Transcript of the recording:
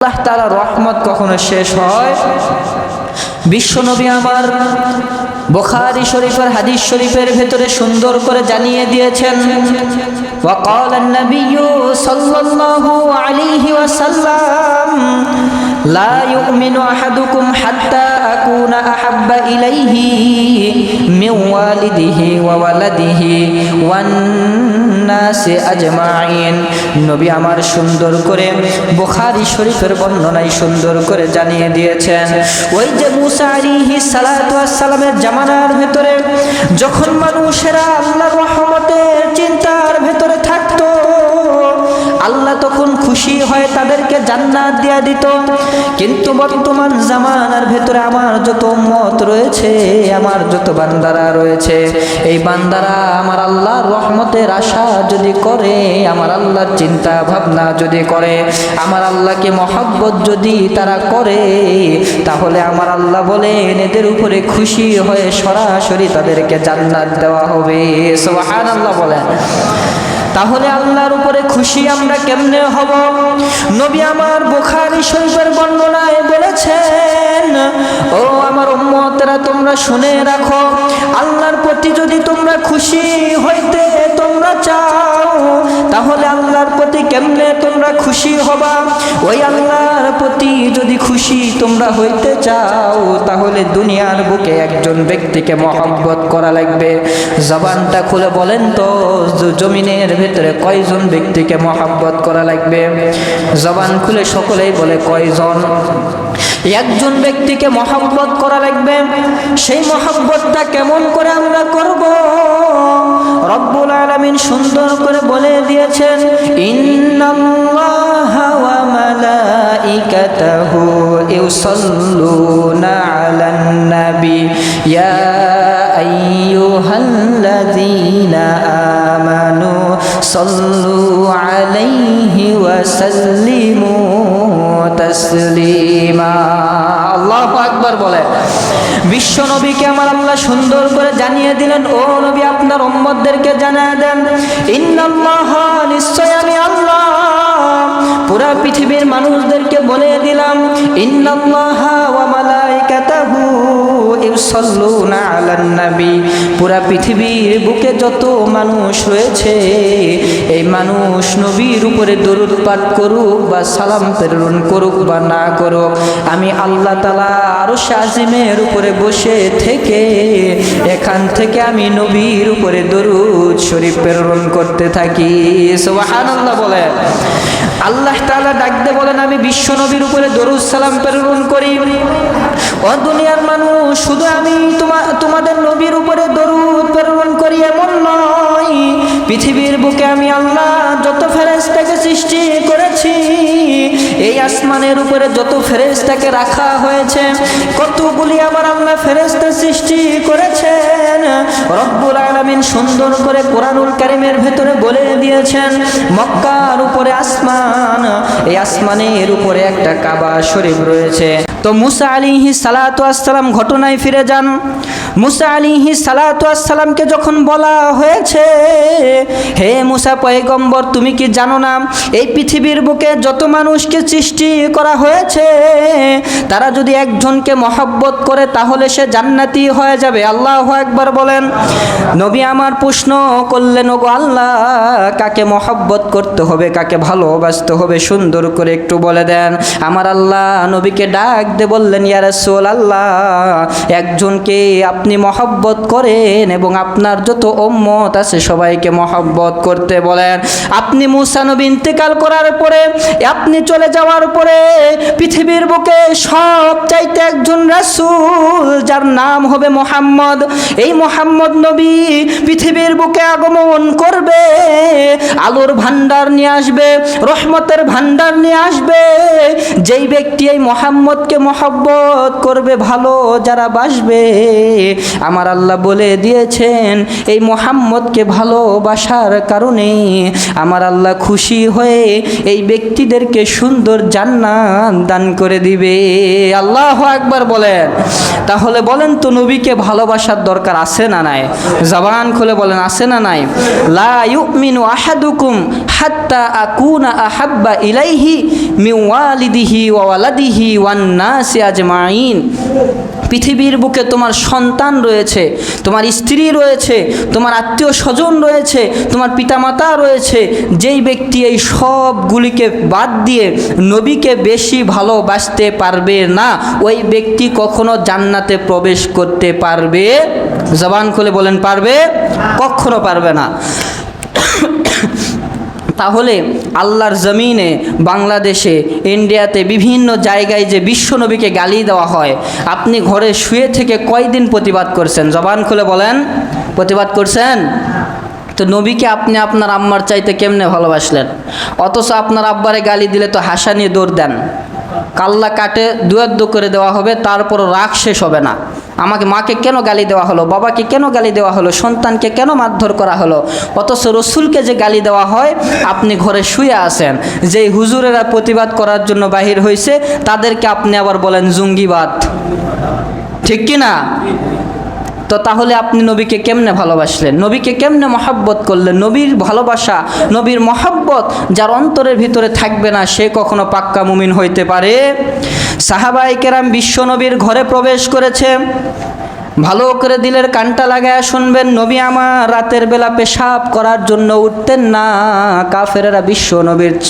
আল্লাহ তাআলার রহমত কখনো শেষ হয়? বিশ্বনবী আমার বুখারী শরীফের হাদিস শরীফের ভেতরে সুন্দর করে জানিয়ে দিয়েছেন, وقال النبي صلى الله عليه وسلم لا يؤمن أحدكم حتى أكون أحب إليه من والده وولده والناس أجمعين। নবী আমার সুন্দর করে বুখারী শরীফের বর্ণনায় সুন্দর করে জানিয়ে দিয়েছেন, ওই যে মুসা আলাইহিস সালাতু ওয়াস সালামের জামানার ভেতরে যখন মানুষেরা আল্লাহর রহমতের চিন্তার ভেতরে থাকতো, আল্লাহ তখন খুশি হয়ে তাদেরকে জান্নাত দিয়ে দিত। কিন্তু বর্তমান জামানার ভেতরে আমার যত উম্মত রয়েছে, আমার যত বান্দারা রয়েছে, এই বান্দারা আমার আল্লাহর রহমতের আশা যদি করে, আমার আল্লাহর চিন্তা ভাবনা যদি করে, আমার আল্লাহকে মহব্বত যদি তারা করে, তাহলে আমার আল্লাহ বলেন এদের উপরে খুশি হয়ে সরাসরি তাদেরকে জান্নাত দেওয়া হবে। সুবহানাল্লাহ বলেন। তাহলে আল্লাহর উপরে খুশি আমরা কেমনে হব? নবী আমার বুখারী শরীফের বর্ণনায় বলেছেন, ও আমার উম্মতেরা তোমরা শুনে রাখো, আল্লাহর প্রতি যদি তোমরা খুশি হইতে তোমরা চাও, তাহলে আল্লাহর প্রতি কেমনে তোমরা খুশি হবা? ওই আল্লাহর প্রতি যদি খুশি তোমরা হইতে চাও, তাহলে দুনিয়ার বুকে একজন ব্যক্তিকে মহব্বত করা লাগবে। জবানটা খুলে বলেন তো, জমিনের ভেতরে কয়জন ব্যক্তিকে মহব্বত করা লাগবে? জবান খুলে সকলেই বলে কয়জন? একজন ব্যক্তিকে মহব্বত করা লাগবে। সেই মহব্বতটা কেমন করে আমরা করব? রব্বুল আলামিন সুন্দর করে বলে দিয়েছেন, ইন্নাল্লাহা ওয়া মালাইকাতাহু ইউসাল্লুনা আলান নবী ইয়া আইয়ুহাল্লাযীনা আমানু সাল্লু আলাইহি ওয়া সাল্লিমু তাসলিমা। আল্লাহু আকবার বলে। বিশ্ব নবীকে আমার আল্লাহ সুন্দর করে জানিয়ে দিলেন, ও নবী আপনার উম্মতদেরকে জানিয়ে দেন, ইন্নাল্লাহা, নিশ্চয় আমি আল্লাহ পুরা পৃথিবীর মানুষদেরকে বলে দিলাম, ইন্নাল্লাহা ওয়া মালাইকাতাহু ইউসাল্লুনা আলান নবী, পুরা পৃথিবীর বুকে যত মানুষ রয়েছে, এই মানুষ নবীর উপরে দরুদ পাঠ করুক বা সালাম প্রেরণ করুক বা না করুক, আমি আল্লাহ তাআলা আরশে আজিমের উপরে বসে থেকে এখান থেকে আমি নবীর উপরে দরুদ শরীফ প্রেরণ করতে থাকি। সুবহানাল্লাহ বলে। আল্লাহ তাআলা ডাকতে বলেন, আমি বিশ্ব নবীর উপরে দরুদ সালাম প্রেরণ করি। ও দুনিয়ার মানুষ, শুধু আমি তোমাদের নবীর উপরে দরুদ প্রেরণ করি এমন নয়, পৃথিবীর বুকে আমি আল্লাহ যত ফেরেশতাকে সৃষ্টি করেছি, এই আসমানের উপরে যত ফেরেশতাকে রাখা হয়েছে, কতগুলি আমার আল্লাহ ফেরেশতা সৃষ্টি করেছেন। রব্বুল আলামিন সুন্দর করে কোরআনুল কারীমের ভেতরে বলে দিয়েছেন, মক্কার উপরে আসমান, এই আসমানের উপরে একটা কাবা শরীফ রয়েছে। তো মুসা আলাইহিস সালাতু ওয়াস সালাম ঘটনায় ফিরে যান। মুসা আলাইহিস সালাতু ওয়াস সালামকে যখন বলা হয়েছে, হে মুসা পয়গম্বর, তুমি কি জানো না এই পৃথিবীর বুকে যত মানুষকে সৃষ্টি করা হয়েছে, তারা যদি একজনকে মহব্বত করে তাহলে সে জান্নাতি হয়ে যাবে। আল্লাহু আকবার বলেন। নবী আমার প্রশ্ন করলেন, ওগো আল্লাহ, কাকে মহব্বত করতে হবে, কাকে ভালোবাসতে হবে, সুন্দর করে একটু বলে দেন। আমার আল্লাহ নবীকে ডাক দিয়ে বললেন, ইয়া রাসূলুল্লাহ, একজনকে আপনি মহব্বত করেন এবং আপনার যত উম্মত আছে সবাইকে মহব্বত করতে বলেন। আপনি মুসা নবী ইন্তেকাল করার পরে, আপনি চলে যাওয়ার পরে পৃথিবীর বুকে সব চাইতে একজন রাসূল, যার নাম হবে মুহাম্মদ, এই মুহাম্মদ নবী পৃথিবীর বুকে আগমন করবে, আলোর ভান্ডার নিয়ে আসবে, রহমতের ভান্ডার নিয়ে আসবে। যেই ব্যক্তি এই মুহাম্মদকে মহব্বত করবে, ভালো যারা বাসবে, আমার আল্লাহ বলে দিয়েছেন এই মুহাম্মদকে ভালোবাসার কারণে আমার আল্লাহ খুশি হয়ে এই ব্যক্তিদেরকে সুন্দর জান্নাত দান করে দিবে। আল্লাহু আকবার বলেন। তাহলে বলেন তো, নবীকে ভালোবাসার দরকার আছে না নাই? জবান খুলে বলেন, আছে না নাই? লা ইউমিনু আহাদুকুম হাত্তা আকুনা আহাব্বা ইলাইহি মিন ওয়ালিদিহি আবিহি ওয়া ওয়ালাদিহি ওয়ান নাসি আজমাইন। পৃথিবীর বুকে তোমার সন্তান রয়েছে, তোমার স্ত্রী রয়েছে, তোমার আত্মীয় স্বজন রয়েছে, তোমার পিতামাতা রয়েছে। যেই ব্যক্তি এই সবগুলিকে বাদ দিয়ে নবীকে বেশি ভালোবাসতে পারবে না, ওই ব্যক্তি কখনো জান্নাতে প্রবেশ করতে পারবে? জবান খুলে বলেন, পারবে? কখনো পারবে না। তাহলে আল্লাহর জমিনে, বাংলাদেশে, ইন্ডিয়াতে, বিভিন্ন জায়গায় যে বিশ্বনবীকে গালি দেওয়া হয়, আপনি ঘরে শুয়ে থেকে কয়দিন প্রতিবাদ করছেন? জবান খুলে বলেন, প্রতিবাদ করছেন? তো নবীকে আপনি আপনার আম্মার চাইতে কেমনে ভালোবাসলেন? অথচ আপনার আব্বারে গালি দিলে তো হাসা নিয়ে দৌড় দেন, কাল্লা কাটে দুয়াদ্দু করে দেওয়া হবে, তারপরও রাগ শেষ হবে না। আমাকে মাকে কেন গালি দেওয়া হলো, বাবাকে কেন গালি দেওয়া হলো, সন্তানকে কেন মারধর করা হলো? অথচ রসুলকে যে গালি দেওয়া হয়, আপনি ঘরে শুয়ে আছেন। যেই হুজুরেরা প্রতিবাদ করার জন্য বাহির হয়েছে, তাদেরকে আপনি আবার বলেন জঙ্গিবাদ, ঠিক কি না? তো তাহলে আপনি নবীকে কেমনে ভালোবাসলেন? নবীকে কেমনে মহাব্বত করলেন? নবীর ভালোবাসা, নবীর মহাব্বত যার অন্তরের ভিতরে থাকবে না, সে কখনো পাক্কা মুমিন হইতে পারে? সাহাবায়ে কেরাম বিশ্ব নবীর ঘরে প্রবেশ করেছে। ভালো করে দিলের কানটা লাগায় শুনবেন, নবী আমার রাতের বেলা পেশাব করার জন্য উঠতেন না। কাফেরেরা বিশ্ব নবীর